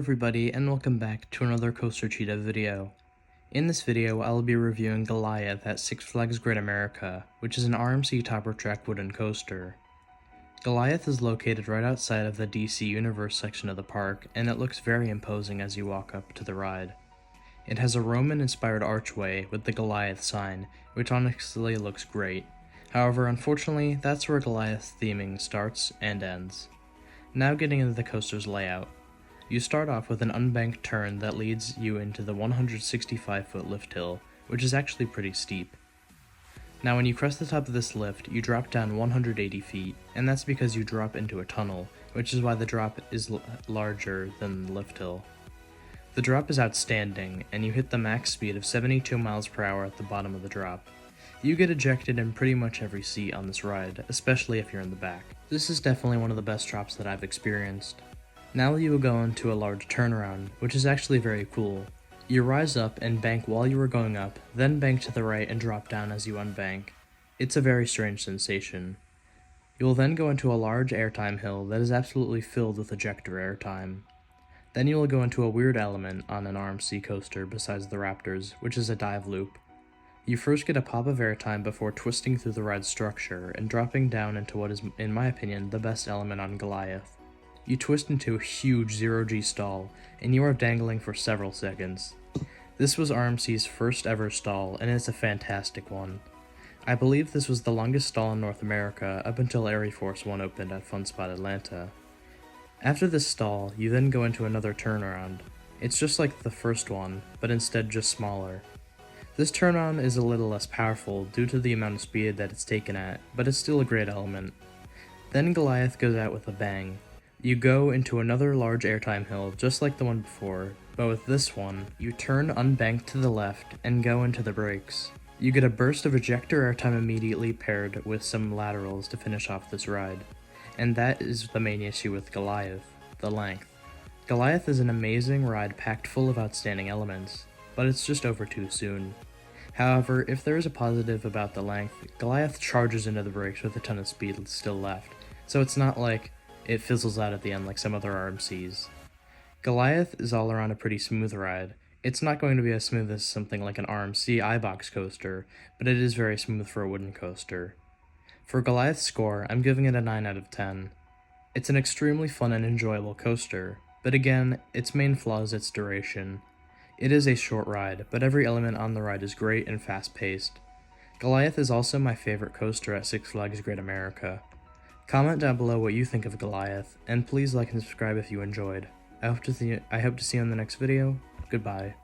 everybody, and welcome back to another Coaster Cheetah video. In this video, I'll be reviewing Goliath at Six Flags Great America, which is an RMC Topper Track wooden coaster. Goliath is located right outside of the DC Universe section of the park, and it looks very imposing as you walk up to the ride. It has a Roman-inspired archway with the Goliath sign, which honestly looks great. However, unfortunately, that's where Goliath theming starts and ends. Now getting into the coaster's layout. You start off with an unbanked turn that leads you into the 165-foot lift hill, which is actually pretty steep. Now when you crest the top of this lift, you drop down 180 feet, and that's because you drop into a tunnel, which is why the drop is larger than the lift hill. The drop is outstanding, and you hit the max speed of 72 miles per hour at the bottom of the drop. You get ejected in pretty much every seat on this ride, especially if you're in the back. This is definitely one of the best drops that I've experienced. Now you will go into a large turnaround, which is actually very cool. You rise up and bank while you are going up, then bank to the right and drop down as you unbank. It's a very strange sensation. You will then go into a large airtime hill that is absolutely filled with ejector airtime. Then you will go into a weird element on an RMC coaster besides the Raptors, which is a dive loop. You first get a pop of airtime before twisting through the ride's structure and dropping down into what is, in my opinion, the best element on Goliath. You twist into a huge 0G stall, and you are dangling for several seconds. This was RMC's first ever stall, and it's a fantastic one. I believe this was the longest stall in North America up until Air Force One opened at Fun Spot Atlanta. After this stall, you then go into another turnaround. It's just like the first one, but instead just smaller. This turnaround is a little less powerful due to the amount of speed that it's taken at, but it's still a great element. Then Goliath goes out with a bang. You go into another large airtime hill just like the one before, but with this one, you turn unbanked to the left and go into the brakes. You get a burst of ejector airtime immediately paired with some laterals to finish off this ride. And that is the main issue with Goliath, the length. Goliath is an amazing ride packed full of outstanding elements, but it's just over too soon. However, if there is a positive about the length, Goliath charges into the brakes with a ton of speed still left, so it's not like it fizzles out at the end like some other RMCs. Goliath is all around a pretty smooth ride. It's not going to be as smooth as something like an RMC iBox coaster, but it is very smooth for a wooden coaster. For Goliath's score, I'm giving it a 9 out of 10. It's an extremely fun and enjoyable coaster, but again, its main flaw is its duration. It is a short ride, but every element on the ride is great and fast-paced. Goliath is also my favorite coaster at Six Flags Great America. Comment down below what you think of Goliath, and please like and subscribe if you enjoyed. I hope to see you in the next video. Goodbye.